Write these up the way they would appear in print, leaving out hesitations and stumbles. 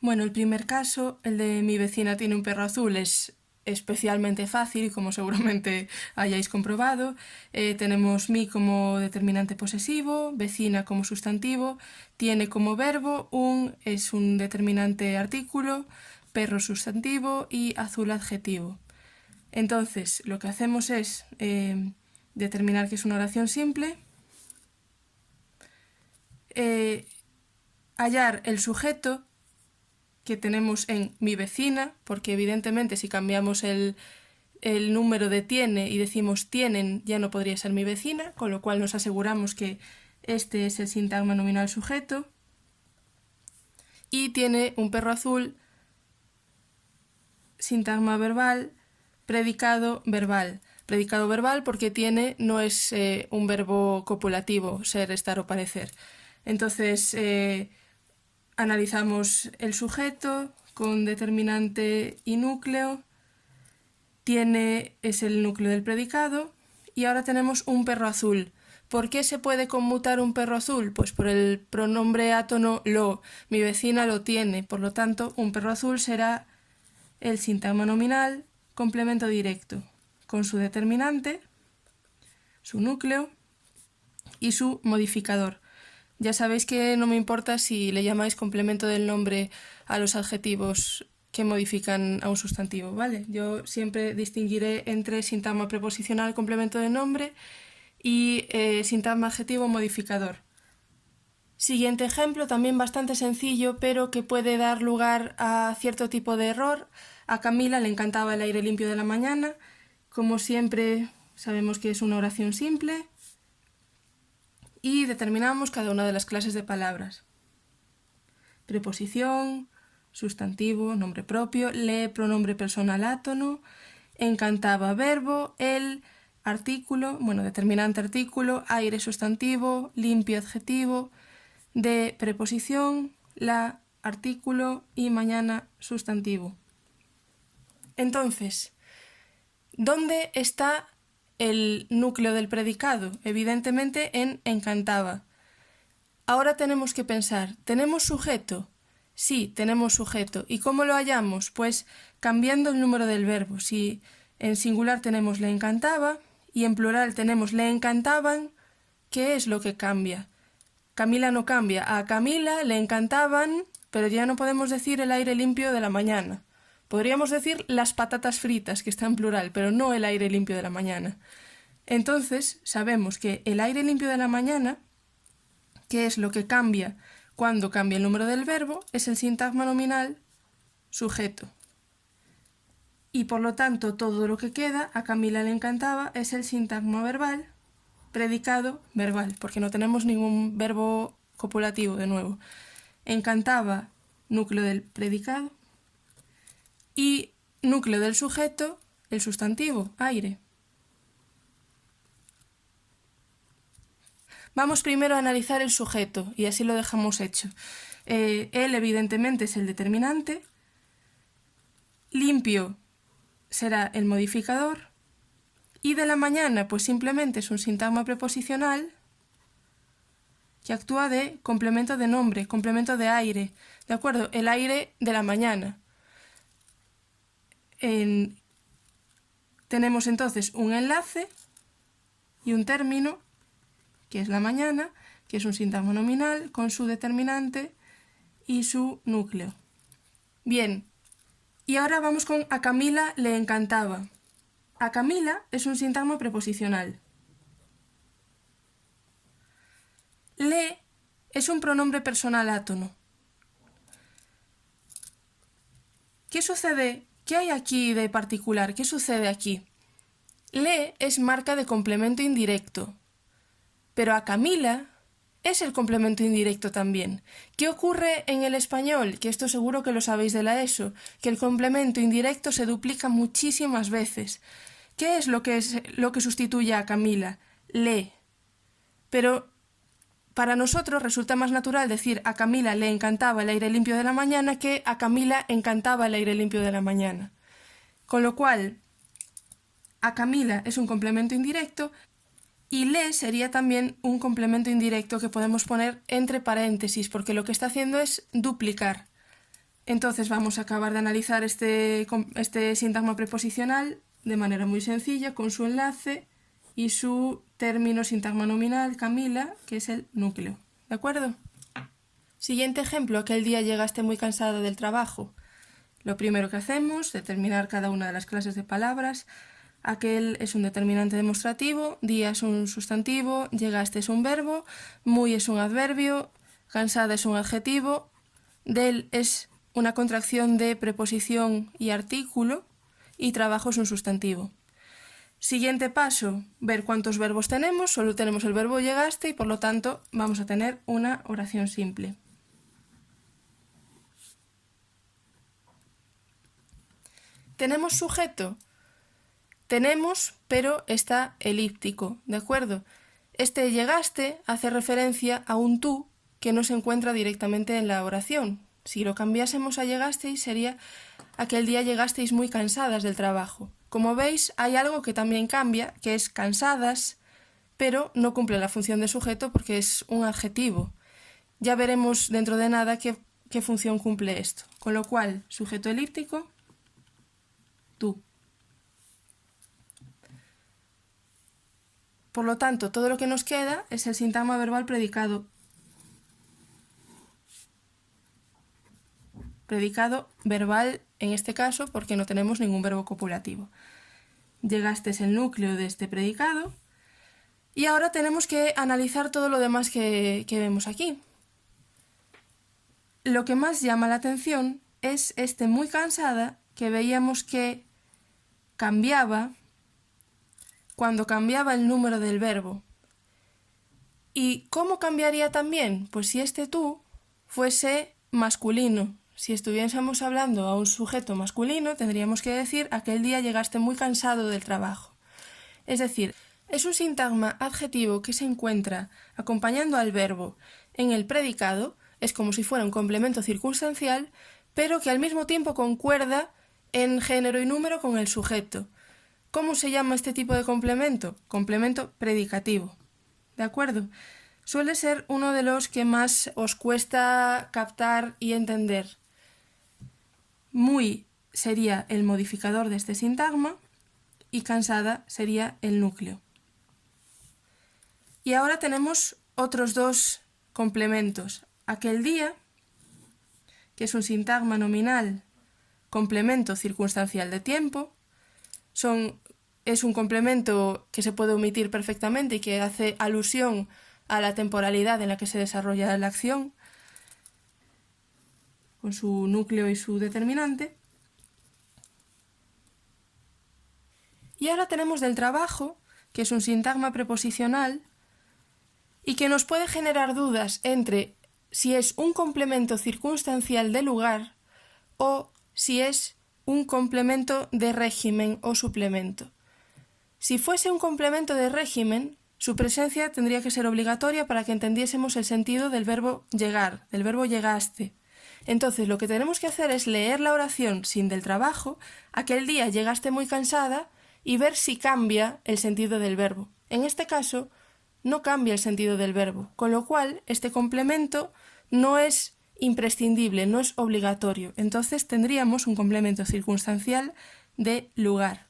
Bueno, el primer caso, el de mi vecina tiene un perro azul, es especialmente fácil, como seguramente hayáis comprobado. Tenemos mi como determinante posesivo, vecina como sustantivo, tiene como verbo, es un determinante artículo, perro sustantivo y azul adjetivo. Entonces, lo que hacemos es determinar que es una oración simple, hallar el sujeto que tenemos en mi vecina, porque evidentemente si cambiamos el número de tiene y decimos tienen, ya no podría ser mi vecina, con lo cual nos aseguramos que este es el sintagma nominal sujeto. Y tiene un perro azul, sintagma verbal, predicado verbal. Predicado verbal porque tiene no es un verbo copulativo, ser, estar o parecer. Entonces, analizamos el sujeto con determinante y núcleo, es el núcleo del predicado y ahora tenemos un perro azul. ¿Por qué se puede conmutar un perro azul? Pues por el pronombre átono lo. Mi vecina lo tiene, por lo tanto, un perro azul será el sintagma nominal complemento directo, con su determinante, su núcleo y su modificador. Ya sabéis que no me importa si le llamáis complemento del nombre a los adjetivos que modifican a un sustantivo, ¿vale? Yo siempre distinguiré entre sintagma preposicional complemento de nombre y sintagma adjetivo modificador. Siguiente ejemplo, también bastante sencillo, pero que puede dar lugar a cierto tipo de error. A Camila le encantaba el aire limpio de la mañana. Como siempre, sabemos que es una oración simple. Y determinamos cada una de las clases de palabras. Preposición, sustantivo, nombre propio, le, pronombre personal átono, encantaba verbo, el, artículo, bueno, determinante artículo, aire sustantivo, limpio adjetivo, de preposición, la, artículo y mañana sustantivo. Entonces, ¿dónde está el núcleo del predicado? Evidentemente en encantaba. Ahora tenemos que pensar, ¿tenemos sujeto? Sí, tenemos sujeto. ¿Y cómo lo hallamos? Pues cambiando el número del verbo. Si en singular tenemos le encantaba y en plural tenemos le encantaban, ¿qué es lo que cambia? Camila no cambia. A Camila le encantaban, pero ya no podemos decir el aire limpio de la mañana. Podríamos decir las patatas fritas, que está en plural, pero no el aire limpio de la mañana. Entonces, sabemos que el aire limpio de la mañana, que es lo que cambia cuando cambia el número del verbo, es el sintagma nominal sujeto. Y por lo tanto, todo lo que queda, a Camila le encantaba, es el sintagma verbal, predicado verbal, porque no tenemos ningún verbo copulativo de nuevo. Encantaba, núcleo del predicado, y núcleo del sujeto, el sustantivo, aire. Vamos primero a analizar el sujeto y así lo dejamos hecho. Él evidentemente es el determinante, limpio será el modificador y de la mañana pues simplemente es un sintagma preposicional que actúa de complemento de nombre, complemento de aire, ¿de acuerdo? El aire de la mañana. Tenemos entonces un enlace y un término, que es la mañana, que es un sintagma nominal con su determinante y su núcleo. Bien, y ahora vamos con a Camila le encantaba. A Camila es un sintagma preposicional. Le es un pronombre personal átono. ¿Qué sucede? ¿Qué hay aquí de particular? ¿Qué sucede aquí? Le es marca de complemento indirecto, pero a Camila es el complemento indirecto también. ¿Qué ocurre en el español? Que esto seguro que lo sabéis de la ESO, que el complemento indirecto se duplica muchísimas veces. ¿Qué es lo que sustituye a Camila? Le. Pero para nosotros resulta más natural decir a Camila le encantaba el aire limpio de la mañana que a Camila encantaba el aire limpio de la mañana. Con lo cual, a Camila es un complemento indirecto y le sería también un complemento indirecto que podemos poner entre paréntesis porque lo que está haciendo es duplicar. Entonces vamos a acabar de analizar este sintagma preposicional de manera muy sencilla, con su enlace y su término sintagma nominal, Camila, que es el núcleo. ¿De acuerdo? Siguiente ejemplo: aquel día llegaste muy cansada del trabajo. Lo primero que hacemos, determinar cada una de las clases de palabras. Aquel es un determinante demostrativo, día es un sustantivo, llegaste es un verbo, muy es un adverbio, cansada es un adjetivo, del es una contracción de preposición y artículo, y trabajo es un sustantivo. Siguiente paso, ver cuántos verbos tenemos. Solo tenemos el verbo llegaste y por lo tanto vamos a tener una oración simple. ¿Tenemos sujeto? Tenemos, pero está elíptico, ¿de acuerdo? Este llegaste hace referencia a un tú que no se encuentra directamente en la oración. Si lo cambiásemos a llegasteis sería aquel día llegasteis muy cansadas del trabajo. Como veis, hay algo que también cambia, que es cansadas, pero no cumple la función de sujeto porque es un adjetivo. Ya veremos dentro de nada qué función cumple esto. Con lo cual, sujeto elíptico, tú. Por lo tanto, todo lo que nos queda es el sintagma verbal predicado. Predicado verbal en este caso porque no tenemos ningún verbo copulativo. Llegaste es el núcleo de este predicado y ahora tenemos que analizar todo lo demás que vemos aquí. Lo que más llama la atención es este muy cansada, que veíamos que cambiaba cuando cambiaba el número del verbo. ¿Y cómo cambiaría también? Pues si este tú fuese masculino. Si estuviésemos hablando a un sujeto masculino, tendríamos que decir aquel día llegaste muy cansado del trabajo. Es decir, es un sintagma adjetivo que se encuentra acompañando al verbo en el predicado, es como si fuera un complemento circunstancial, pero que al mismo tiempo concuerda en género y número con el sujeto. ¿Cómo se llama este tipo de complemento? Complemento predicativo. ¿De acuerdo? Suele ser uno de los que más os cuesta captar y entender. Muy sería el modificador de este sintagma y cansada sería el núcleo. Y ahora tenemos otros dos complementos. Aquel día, que es un sintagma nominal, complemento circunstancial de tiempo, es un complemento que se puede omitir perfectamente y que hace alusión a la temporalidad en la que se desarrolla la acción, con su núcleo y su determinante. Y ahora tenemos del trabajo, que es un sintagma preposicional y que nos puede generar dudas entre si es un complemento circunstancial de lugar o si es un complemento de régimen o suplemento. Si fuese un complemento de régimen, su presencia tendría que ser obligatoria para que entendiésemos el sentido del verbo llegar, del verbo llegaste. Entonces lo que tenemos que hacer es leer la oración sin del trabajo, aquel día llegaste muy cansada, y ver si cambia el sentido del verbo. En este caso, no cambia el sentido del verbo, con lo cual este complemento no es imprescindible, no es obligatorio. Entonces tendríamos un complemento circunstancial de lugar,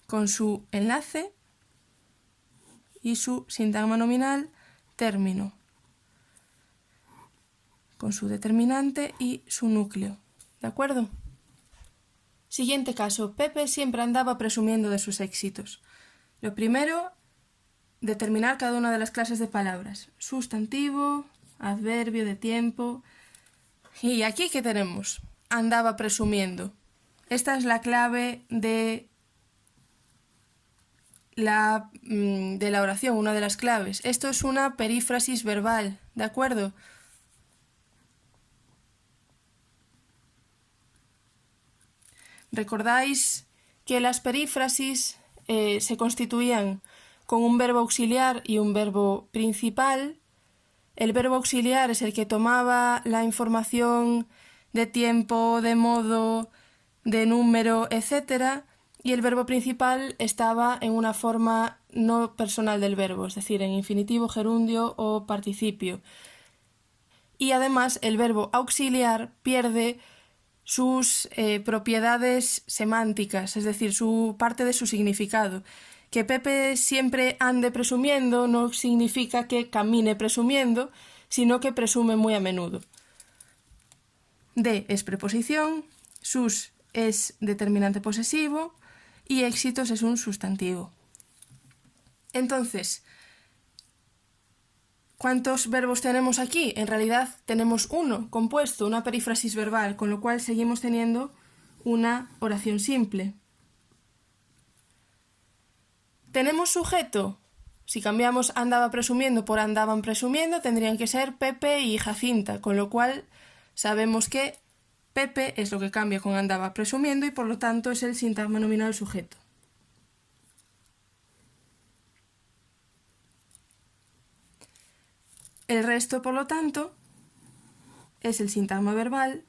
con su enlace y su sintagma nominal término, con su determinante y su núcleo. ¿De acuerdo? Siguiente caso. Pepe siempre andaba presumiendo de sus éxitos. Lo primero, determinar cada una de las clases de palabras. Sustantivo, adverbio de tiempo. Y aquí, ¿qué tenemos? Andaba presumiendo. Esta es la clave de la oración, una de las claves. Esto es una perífrasis verbal, ¿de acuerdo? ¿Recordáis que las perífrasis se constituían con un verbo auxiliar y un verbo principal? El verbo auxiliar es el que tomaba la información de tiempo, de modo, de número, etc. Y el verbo principal estaba en una forma no personal del verbo, es decir, en infinitivo, gerundio o participio. y además el verbo auxiliar pierde sus propiedades semánticas, es decir, su parte de su significado. Que Pepe siempre ande presumiendo no significa que camine presumiendo, sino que presume muy a menudo. De es preposición, sus es determinante posesivo y éxitos es un sustantivo. Entonces, ¿cuántos verbos tenemos aquí? En realidad tenemos uno compuesto, una perífrasis verbal, con lo cual seguimos teniendo una oración simple. ¿Tenemos sujeto? Si cambiamos andaba presumiendo por andaban presumiendo, tendrían que ser Pepe y Jacinta, con lo cual sabemos que Pepe es lo que cambia con andaba presumiendo y por lo tanto es el sintagma nominal sujeto. El resto, por lo tanto, es el sintagma verbal,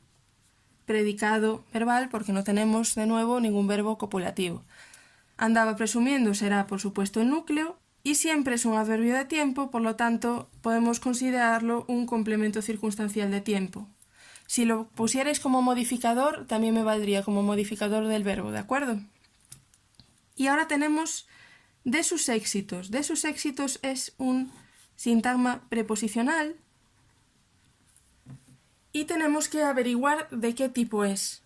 predicado verbal, porque no tenemos de nuevo ningún verbo copulativo. Andaba presumiendo será, por supuesto, el núcleo y siempre es un adverbio de tiempo, por lo tanto, podemos considerarlo un complemento circunstancial de tiempo. Si lo pusierais como modificador, también me valdría como modificador del verbo, ¿de acuerdo? Y ahora tenemos de sus éxitos. De sus éxitos es un sintagma preposicional y tenemos que averiguar de qué tipo es.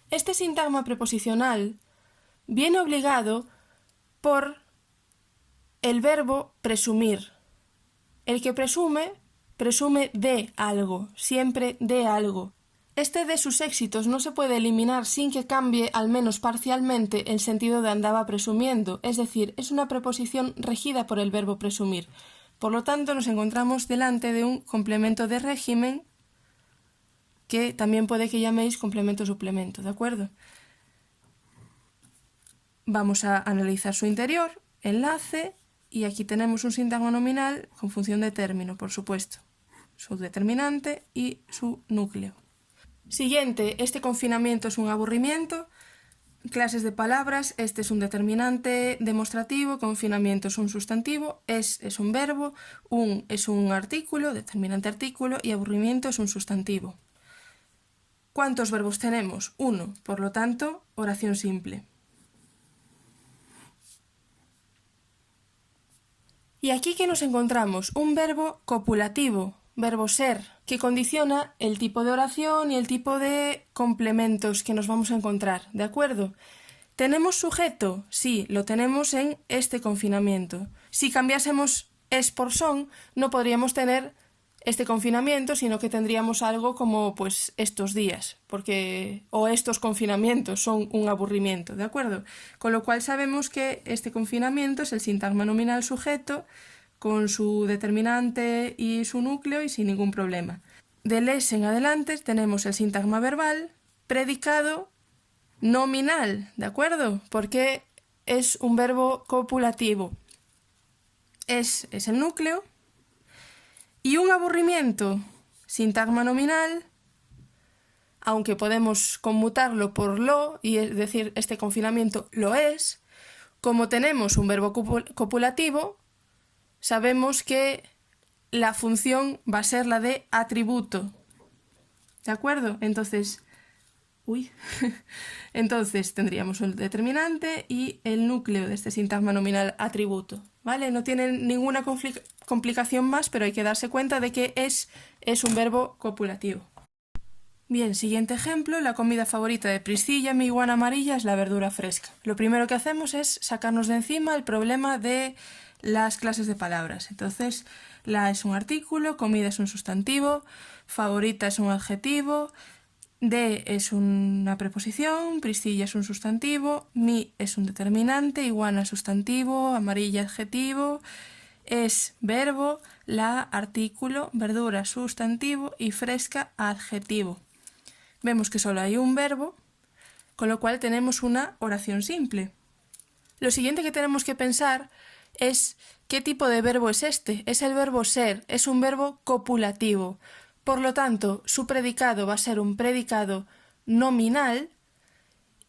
Este sintagma preposicional viene obligado por el verbo presumir. El que presume, presume de algo, siempre de algo. Este de sus éxitos no se puede eliminar sin que cambie al menos parcialmente el sentido de andaba presumiendo, es decir, es una preposición regida por el verbo presumir. Por lo tanto, nos encontramos delante de un complemento de régimen que también puede que llaméis complemento-suplemento, ¿de acuerdo? Vamos a analizar su interior, enlace, y aquí tenemos un sintagma nominal con función de término, por supuesto, su determinante y su núcleo. Siguiente, este confinamiento es un aburrimiento. Clases de palabras, este es un determinante demostrativo, confinamiento es un sustantivo, es un verbo, un es un artículo, determinante artículo, y aburrimiento es un sustantivo. ¿Cuántos verbos tenemos? Uno, por lo tanto, oración simple. Y aquí que nos encontramos un verbo copulativo, verbo ser, que condiciona el tipo de oración y el tipo de complementos que nos vamos a encontrar, ¿de acuerdo? ¿Tenemos sujeto? Sí, lo tenemos en este confinamiento. Si cambiásemos es por son, no podríamos tener este confinamiento, sino que tendríamos algo como pues estos días, o estos confinamientos son un aburrimiento, ¿de acuerdo? Con lo cual sabemos que este confinamiento es el sintagma nominal sujeto con su determinante y su núcleo y sin ningún problema. Del es en adelante tenemos el sintagma verbal, predicado nominal, ¿de acuerdo? Porque es un verbo copulativo. Es el núcleo. Y un aburrimiento, sintagma nominal, aunque podemos conmutarlo por lo, y es decir, este confinamiento lo es, como tenemos un verbo copulativo, sabemos que la función va a ser la de atributo. ¿De acuerdo? Entonces, entonces tendríamos el determinante y el núcleo de este sintagma nominal atributo. ¿Vale? No tiene ninguna complicación más, pero hay que darse cuenta de que es un verbo copulativo. Bien, siguiente ejemplo, la comida favorita de Priscilla, mi iguana amarilla, es la verdura fresca. Lo primero que hacemos es sacarnos de encima el problema de las clases de palabras. Entonces, la es un artículo, comida es un sustantivo, favorita es un adjetivo, de es una preposición, Priscilla es un sustantivo, mi es un determinante, iguana sustantivo, amarilla adjetivo, es verbo, la artículo, verdura sustantivo y fresca adjetivo. Vemos que solo hay un verbo, con lo cual tenemos una oración simple. Lo siguiente que tenemos que pensar es qué tipo de verbo es este. Es el verbo ser, es un verbo copulativo. Por lo tanto, su predicado va a ser un predicado nominal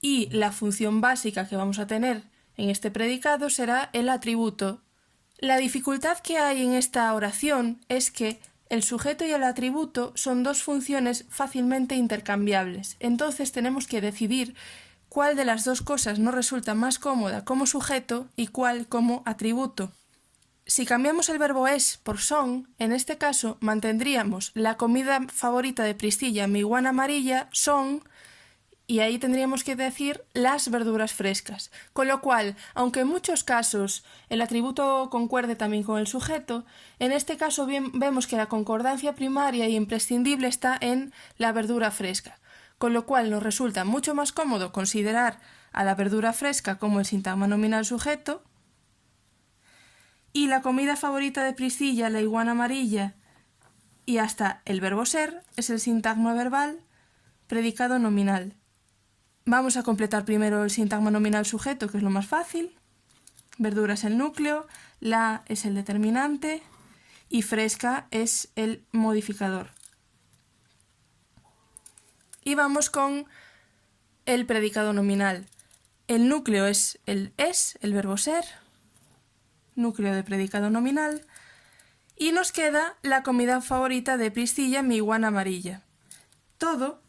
y la función básica que vamos a tener en este predicado será el atributo. La dificultad que hay en esta oración es que el sujeto y el atributo son dos funciones fácilmente intercambiables. Entonces tenemos que decidir cuál de las dos cosas nos resulta más cómoda como sujeto y cuál como atributo. Si cambiamos el verbo es por son, en este caso mantendríamos la comida favorita de Priscilla, mi iguana amarilla, son, y ahí tendríamos que decir las verduras frescas. Con lo cual, aunque en muchos casos el atributo concuerde también con el sujeto, en este caso vemos que la concordancia primaria e imprescindible está en la verdura fresca. Con lo cual nos resulta mucho más cómodo considerar a la verdura fresca como el sintagma nominal sujeto, y la comida favorita de Priscilla, la iguana amarilla, y hasta el verbo ser es el sintagma verbal predicado nominal. Vamos a completar primero el sintagma nominal sujeto, que es lo más fácil. Verdura es el núcleo, la es el determinante y fresca es el modificador. Y vamos con el predicado nominal. El núcleo es, el verbo ser, núcleo de predicado nominal, y nos queda la comida favorita de Priscilla, mi iguana amarilla. Todo,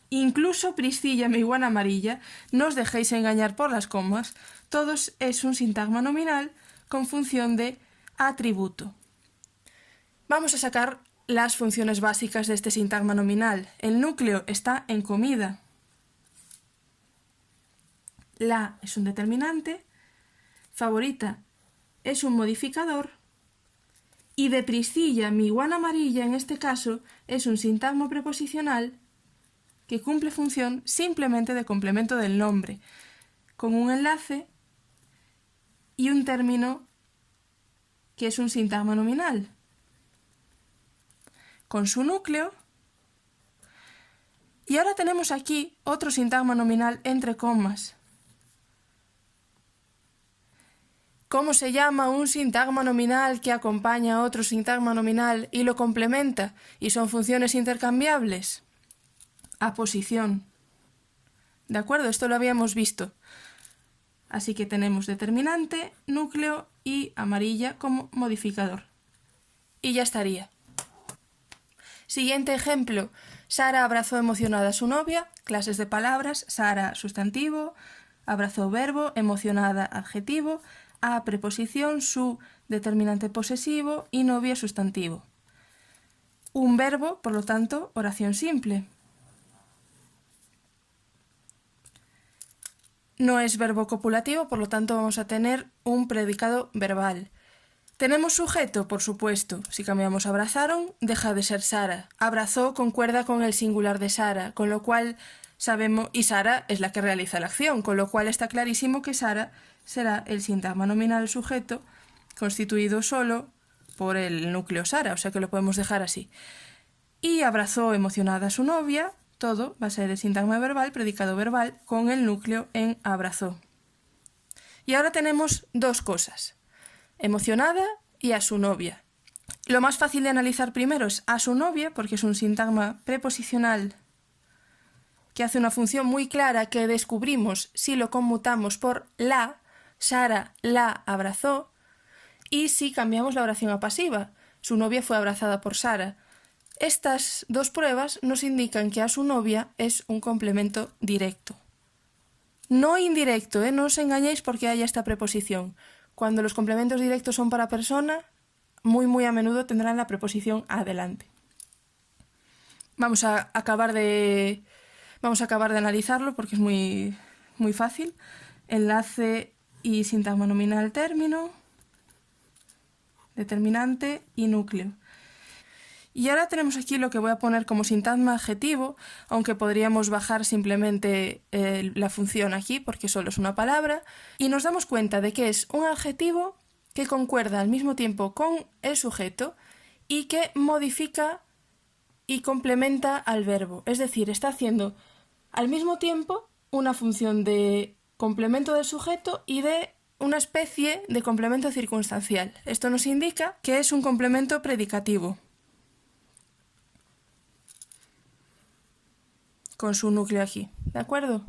incluso Priscilla, mi iguana amarilla, no os dejéis engañar por las comas, todos es un sintagma nominal con función de atributo. Vamos a sacar las funciones básicas de este sintagma nominal. El núcleo está en comida. La es un determinante. Favorita es un modificador. Y de Priscilla, mi iguana amarilla, en este caso, es un sintagma preposicional que cumple función simplemente de complemento del nombre, con un enlace y un término que es un sintagma nominal, con su núcleo. Y ahora tenemos aquí otro sintagma nominal entre comas. ¿Cómo se llama un sintagma nominal que acompaña a otro sintagma nominal y lo complementa y son funciones intercambiables? Aposición. ¿De acuerdo? Esto lo habíamos visto. Así que tenemos determinante, núcleo y amarilla como modificador. Y ya estaría. Siguiente ejemplo. Sara abrazó emocionada a su novia. Clases de palabras. Sara, sustantivo. Abrazó, verbo. Emocionada, adjetivo. A, preposición. Su, determinante posesivo. Y novia, sustantivo. Un verbo, por lo tanto, oración simple. No es verbo copulativo, por lo tanto vamos a tener un predicado verbal. ¿Tenemos sujeto? Por supuesto. Si cambiamos abrazaron, deja de ser Sara. Abrazó concuerda con el singular de Sara, con lo cual sabemos, y Sara es la que realiza la acción, con lo cual está clarísimo que Sara será el sintagma nominal sujeto constituido solo por el núcleo Sara, o sea que lo podemos dejar así. Y abrazó emocionada a su novia. Todo va a ser el sintagma verbal, predicado verbal, con el núcleo en abrazó. Y ahora tenemos dos cosas, emocionada y a su novia. Lo más fácil de analizar primero es a su novia, porque es un sintagma preposicional que hace una función muy clara que descubrimos si lo conmutamos por la, Sara la abrazó, y si cambiamos la oración a pasiva, su novia fue abrazada por Sara. Estas dos pruebas nos indican que a su novia es un complemento directo. No indirecto, no os engañéis porque haya esta preposición. Cuando los complementos directos son para persona, muy a menudo tendrán la preposición adelante. Vamos a acabar de analizarlo porque es muy fácil. Enlace y sintagma nominal término, determinante y núcleo. Y ahora tenemos aquí lo que voy a poner como sintagma adjetivo, aunque podríamos bajar simplemente la función aquí porque solo es una palabra, y nos damos cuenta de que es un adjetivo que concuerda al mismo tiempo con el sujeto y que modifica y complementa al verbo. Es decir, está haciendo al mismo tiempo una función de complemento del sujeto y de una especie de complemento circunstancial. Esto nos indica que es un complemento predicativo, con su núcleo aquí, ¿de acuerdo?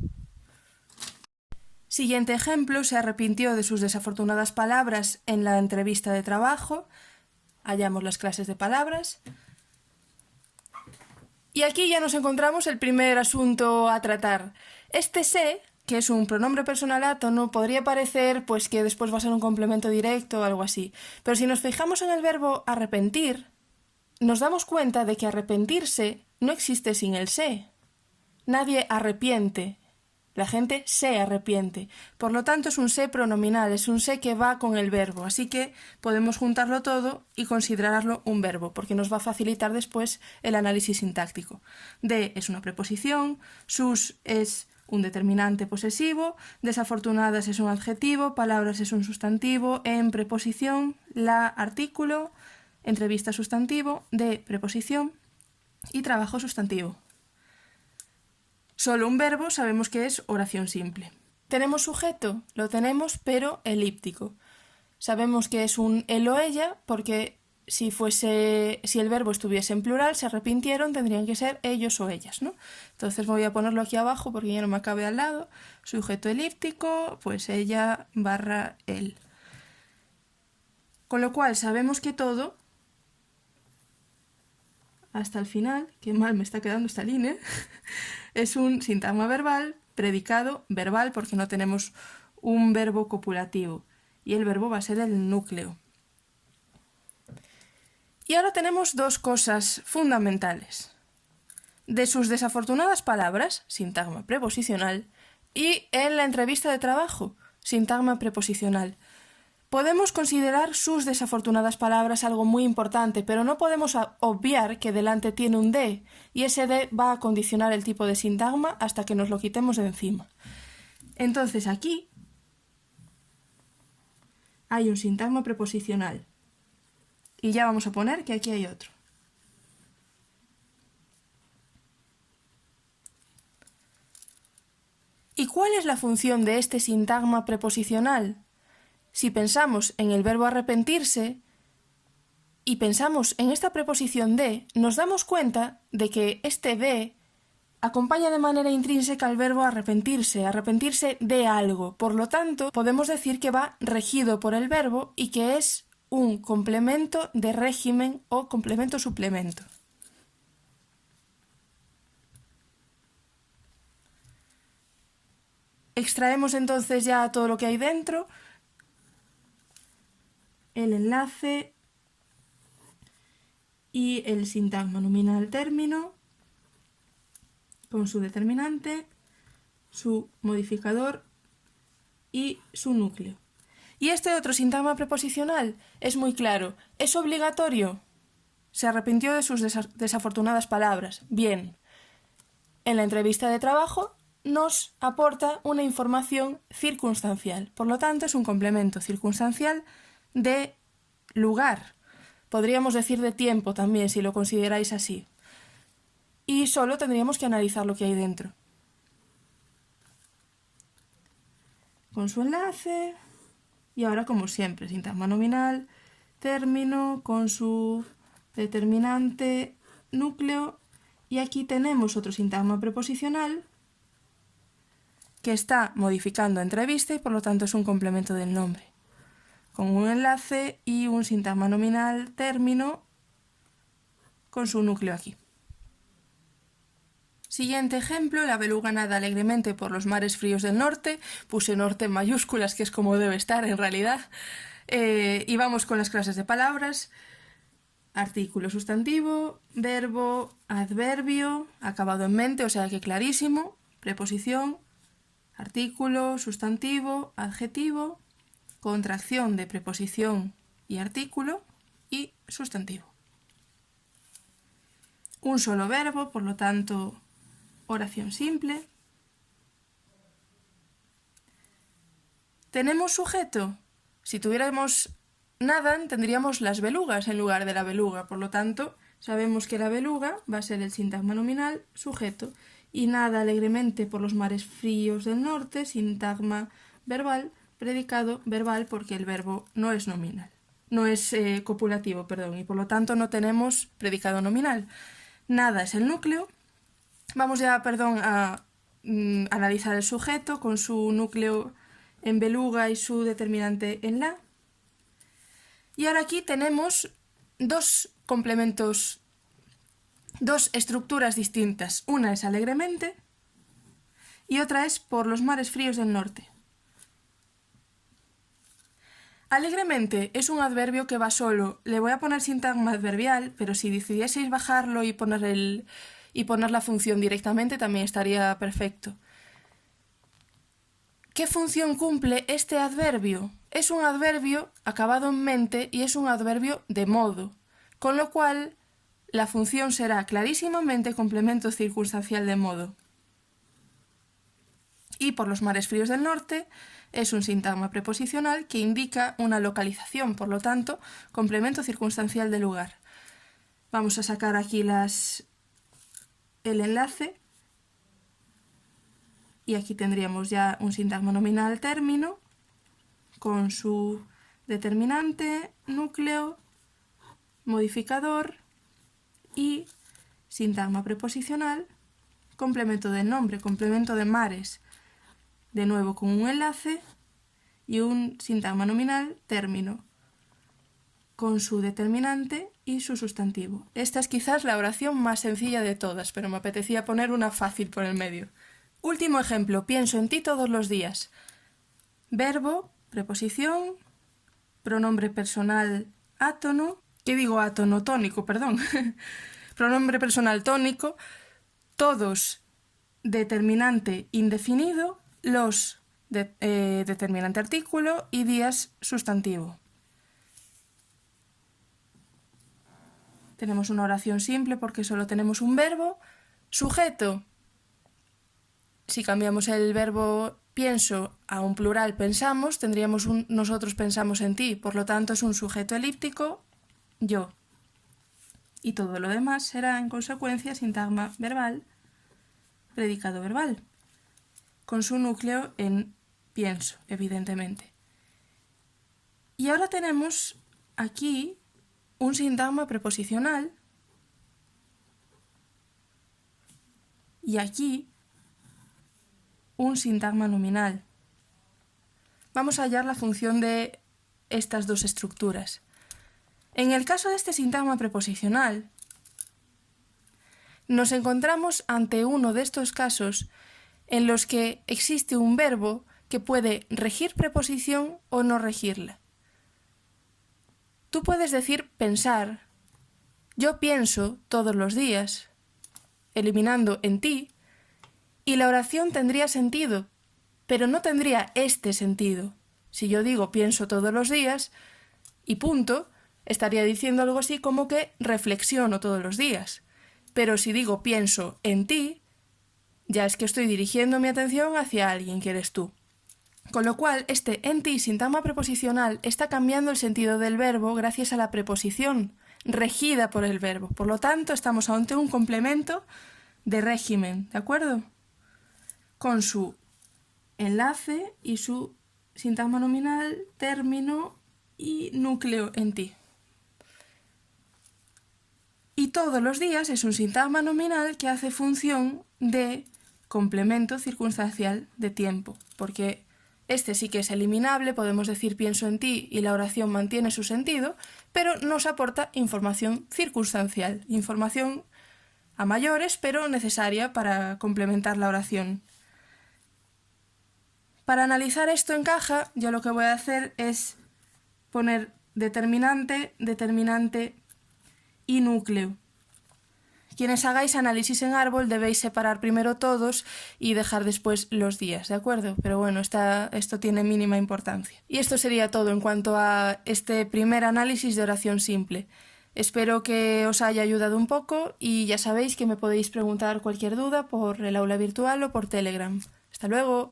Siguiente ejemplo, se arrepintió de sus desafortunadas palabras en la entrevista de trabajo. Hallamos las clases de palabras. Y aquí ya nos encontramos el primer asunto a tratar. Este se, que es un pronombre personal átono, podría parecer pues que después va a ser un complemento directo o algo así. Pero si nos fijamos en el verbo arrepentir, nos damos cuenta de que arrepentirse no existe sin el se. Nadie arrepiente. La gente se arrepiente. Por lo tanto, es un se pronominal, es un se que va con el verbo. Así que podemos juntarlo todo y considerarlo un verbo, porque nos va a facilitar después el análisis sintáctico. De es una preposición, sus es un determinante posesivo, desafortunadas es un adjetivo, palabras es un sustantivo, en preposición, la artículo, entrevista sustantivo, de preposición y trabajo sustantivo. Solo un verbo sabemos que es oración simple. ¿Tenemos sujeto? Lo tenemos, pero elíptico. Sabemos que es un él o ella porque si el verbo estuviese en plural, se arrepintieron, tendrían que ser ellos o ellas, ¿no? Entonces voy a ponerlo aquí abajo porque ya no me cabe al lado. Sujeto elíptico, pues ella / él. Con lo cual sabemos que todo, hasta el final, qué mal me está quedando esta línea, es un sintagma verbal, predicado verbal porque no tenemos un verbo copulativo y el verbo va a ser el núcleo. Y ahora tenemos dos cosas fundamentales. De sus desafortunadas palabras, sintagma preposicional, y en la entrevista de trabajo, sintagma preposicional. Podemos considerar sus desafortunadas palabras algo muy importante, pero no podemos obviar que delante tiene un de, y ese de va a condicionar el tipo de sintagma hasta que nos lo quitemos de encima. Entonces aquí hay un sintagma preposicional, y ya vamos a poner que aquí hay otro. ¿Y cuál es la función de este sintagma preposicional? Si pensamos en el verbo arrepentirse y pensamos en esta preposición de, nos damos cuenta de que este de acompaña de manera intrínseca al verbo arrepentirse de algo. Por lo tanto, podemos decir que va regido por el verbo y que es un complemento de régimen o complemento-suplemento. Extraemos entonces ya todo lo que hay dentro. El enlace y el sintagma nominal término con su determinante, su modificador y su núcleo. Y este otro sintagma preposicional es muy claro. ¿Es obligatorio? Se arrepintió de sus desafortunadas palabras. Bien. En la entrevista de trabajo nos aporta una información circunstancial. Por lo tanto, es un complemento circunstancial de lugar. Podríamos decir de tiempo también, si lo consideráis así. Y solo tendríamos que analizar lo que hay dentro. Con su enlace. Y ahora, como siempre, sintagma nominal, término, con su determinante, núcleo. Y aquí tenemos otro sintagma preposicional que está modificando entrevista y por lo tanto es un complemento del nombre. Con un enlace y un sintagma nominal término con su núcleo aquí. Siguiente ejemplo, la beluga nada alegremente por los mares fríos del norte. Puse norte en mayúsculas, que es como debe estar en realidad. Y vamos con las clases de palabras. Artículo, sustantivo, verbo, adverbio, acabado en mente, o sea que clarísimo. Preposición, artículo, sustantivo, adjetivo, contracción de preposición y artículo y sustantivo. Un solo verbo, por lo tanto, oración simple. ¿Tenemos sujeto? Si tuviéramos nadan, tendríamos las belugas en lugar de la beluga. Por lo tanto, sabemos que la beluga va a ser el sintagma nominal sujeto. Y nada alegremente por los mares fríos del norte, sintagma verbal, predicado verbal porque el verbo no es nominal. No es copulativo, perdón, y por lo tanto no tenemos predicado nominal. Nada es el núcleo. Vamos ya, a analizar el sujeto con su núcleo en beluga y su determinante en la. Y ahora aquí tenemos dos complementos, dos estructuras distintas. Una es alegremente y otra es por los mares fríos del norte. Alegremente es un adverbio que va solo. Le voy a poner sintagma adverbial, pero si decidieseis bajarlo y poner la función directamente también estaría perfecto. ¿Qué función cumple este adverbio? Es un adverbio acabado en mente y es un adverbio de modo, con lo cual la función será clarísimamente complemento circunstancial de modo. Y por los mares fríos del norte es un sintagma preposicional que indica una localización, por lo tanto, complemento circunstancial de lugar. Vamos a sacar aquí el enlace y aquí tendríamos ya un sintagma nominal término con su determinante, núcleo, modificador y sintagma preposicional, complemento del nombre, complemento de mares, de nuevo con un enlace y un sintagma nominal término con su determinante y su sustantivo. Esta es quizás la oración más sencilla de todas, pero me apetecía poner una fácil por el medio. Último ejemplo, pienso en ti todos los días. Verbo, preposición, pronombre personal átono, ¿qué digo átono? Tónico, perdón. Pronombre personal tónico, todos determinante indefinido, los determinante artículo y días sustantivo. Tenemos una oración simple porque solo tenemos un verbo. Sujeto. Si cambiamos el verbo pienso a un plural pensamos, tendríamos un nosotros pensamos en ti. Por lo tanto es un sujeto elíptico, yo. Y todo lo demás será en consecuencia sintagma verbal, predicado verbal, con su núcleo en pienso, evidentemente. Y ahora tenemos aquí un sintagma preposicional y aquí un sintagma nominal. Vamos a hallar la función de estas dos estructuras. En el caso de este sintagma preposicional, nos encontramos ante uno de estos casos en los que existe un verbo que puede regir preposición o no regirla. Tú puedes decir pensar, yo pienso todos los días, eliminando en ti, y la oración tendría sentido, pero no tendría este sentido. Si yo digo pienso todos los días y punto, estaría diciendo algo así como que reflexiono todos los días. Pero si digo pienso en ti, ya es que estoy dirigiendo mi atención hacia alguien que eres tú. Con lo cual, este en ti sintagma preposicional está cambiando el sentido del verbo gracias a la preposición regida por el verbo. Por lo tanto, estamos ante un complemento de régimen, ¿de acuerdo? Con su enlace y su sintagma nominal, término y núcleo en ti. Y todos los días es un sintagma nominal que hace función de complemento circunstancial de tiempo, porque este sí que es eliminable, podemos decir pienso en ti y la oración mantiene su sentido, pero nos aporta información circunstancial, información a mayores, pero necesaria para complementar la oración. Para analizar esto en caja, yo lo que voy a hacer es poner determinante, determinante y núcleo. Quienes hagáis análisis en árbol debéis separar primero todos y dejar después los días, ¿de acuerdo? Pero bueno, esto tiene mínima importancia. Y esto sería todo en cuanto a este primer análisis de oración simple. Espero que os haya ayudado un poco y ya sabéis que me podéis preguntar cualquier duda por el aula virtual o por Telegram. ¡Hasta luego!